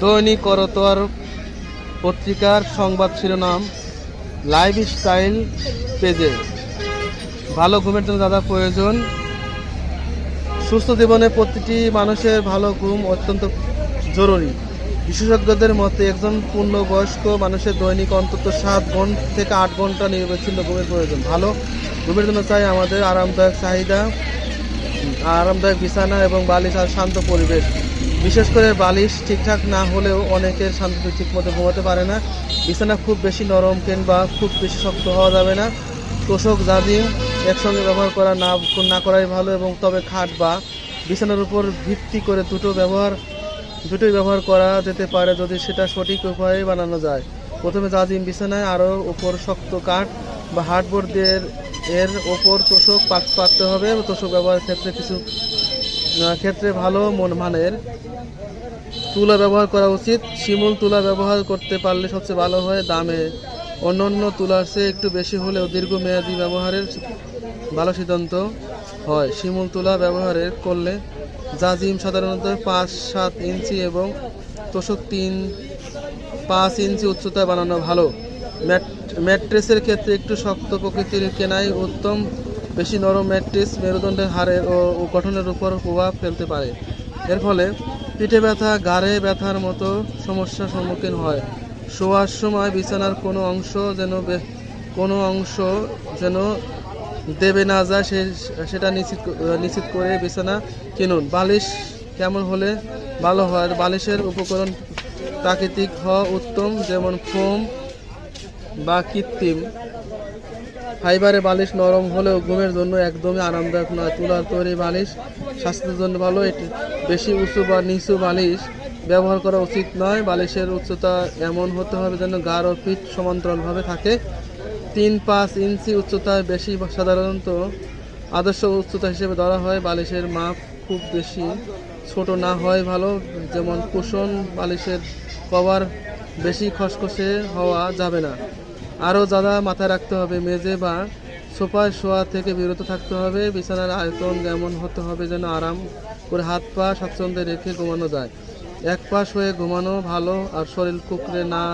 দৈনিক করতোয়ার পত্রিকার সংবাদ শিরোনাম লাইফস্টাইল পেজে। ভালো ঘুমের জন্য দাদা প্রয়োজন। সুস্থ জীবনে প্রতিটি মানুষের ভালো ঘুম অত্যন্ত জরুরি। বিশেষজ্ঞদের মতে একজন পূর্ণবয়স্ক মানুষের দৈনিক অন্তত 7 ঘন্টা থেকে 8 ঘন্টা নির্বিচ্ছিন্ন ঘুমের প্রয়োজন। ভালো ঘুমের জন্য চাই আমাদের আরামদায়ক বিছানা এবং বালিশ আর শান্ত পরিবেশ। বিশেষ করে বালিশ ঠিকঠাক না হলেও অনেকের শান্তিতে ঠিকমতো ঘুমাতে পারে না। বিছানা খুব বেশি নরম কিংবা খুব বেশি শক্ত হওয়া যাবে না। তোশক জাজিম একসঙ্গে ব্যবহার করা না করাই ভালো, এবং তবে খাট বা বিছানার উপর ভিত্তি করে দুটোই ব্যবহার করা যেতে পারে যদি সেটা সঠিক উপায়ে বানানো যায়। প্রথমে জাজিম বিছানায় আরও উপর শক্ত কাঠ বা হার্ডবোর্ড দিয়ে এর ওপর তোশক পাততে হবে। তোশক ব্যবহারের ক্ষেত্রে ভালো মানের তুলা ব্যবহার করা উচিত। শিমুল তুলা ব্যবহার করতে পারলে সবচেয়ে ভালো হয়। দামে অন্যান্য তুলার চেয়ে একটু বেশি হলেও দীর্ঘমেয়াদী ব্যবহারের ভালো সিদ্ধান্ত হয় শিমুল তুলা করলে। জাজিম সাধারণত 5-7 ইঞ্চি এবং তোশক 3-5 ইঞ্চি উচ্চতায় বানানো ভালো। ম্যাট্রেসের ক্ষেত্রে একটু শক্ত প্রকৃতির কেনাই উত্তম। বেশি নরম ম্যাট্রেস মেরুদণ্ডের হাড়ের ও গঠনের উপর প্রভাব ফেলতে পারে। এর ফলে পিঠে ব্যথা, ঘাড়ে ব্যথার মতো সমস্যার সম্মুখীন হয়। শোয়ার সময় বিছানার কোনো অংশ যেন দেবে না যায় সেটা নিশ্চিত করে বিছানা কিনুন। বালিশ কেমন হলে ভালো হয়? বালিশের উপকরণ প্রাকৃতিক হওয়া উত্তম, যেমন ফোম বা কৃত্রিম ফাইবারে বালিশ নরম হলেও ঘুমের জন্য একদমই আরামদায়ক নয়। তুলার তৈরি বালিশ স্বাস্থ্যের জন্য ভালো। এটি বেশি উঁচু বা নিচু বালিশ ব্যবহার করা উচিত নয়। বালিশের উচ্চতা এমন হতে হবে যেন ঘাড় ও পিঠ সমান্তরালভাবে থাকে। 3-5 ইঞ্চি উচ্চতায় বেশি সাধারণত আদর্শ উচ্চতা হিসেবে ধরা হয়। বালিশের মাপ খুব বেশি ছোট না হয় ভালো, যেমন কুশন বালিশের কভার বেশি খসখসে হওয়া যাবে না। আরও যারা মাথায় রাখতে হবে, মেঝে বা সোফায় শোয়া থেকে বিরত থাকতে হবে। বিছানার আয়তন যেমন হতে হবে যেন আরাম করে হাত পা স্বাচ্ছন্দ্যে রেখে ঘুমানো যায়। এক পাশ হয়ে ঘুমানো ভালো, আর শরীর কুঁকড়ে না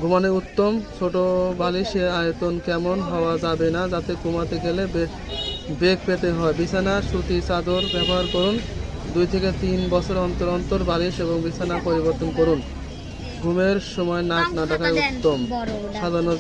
ঘুমানো উত্তম। ছোট বালিশের আয়তন কেমন হওয়া যাবে না যাতে ঘুমাতে গেলে বেগ পেতে হয়। বিছানার সুতি চাদর ব্যবহার করুন। 2 থেকে 3 বছর অন্তর অন্তর বালিশ এবং বিছানা পরিবর্তন করুন। ঘুমের সময় নাক না ডাকাই উত্তম। সাজানোর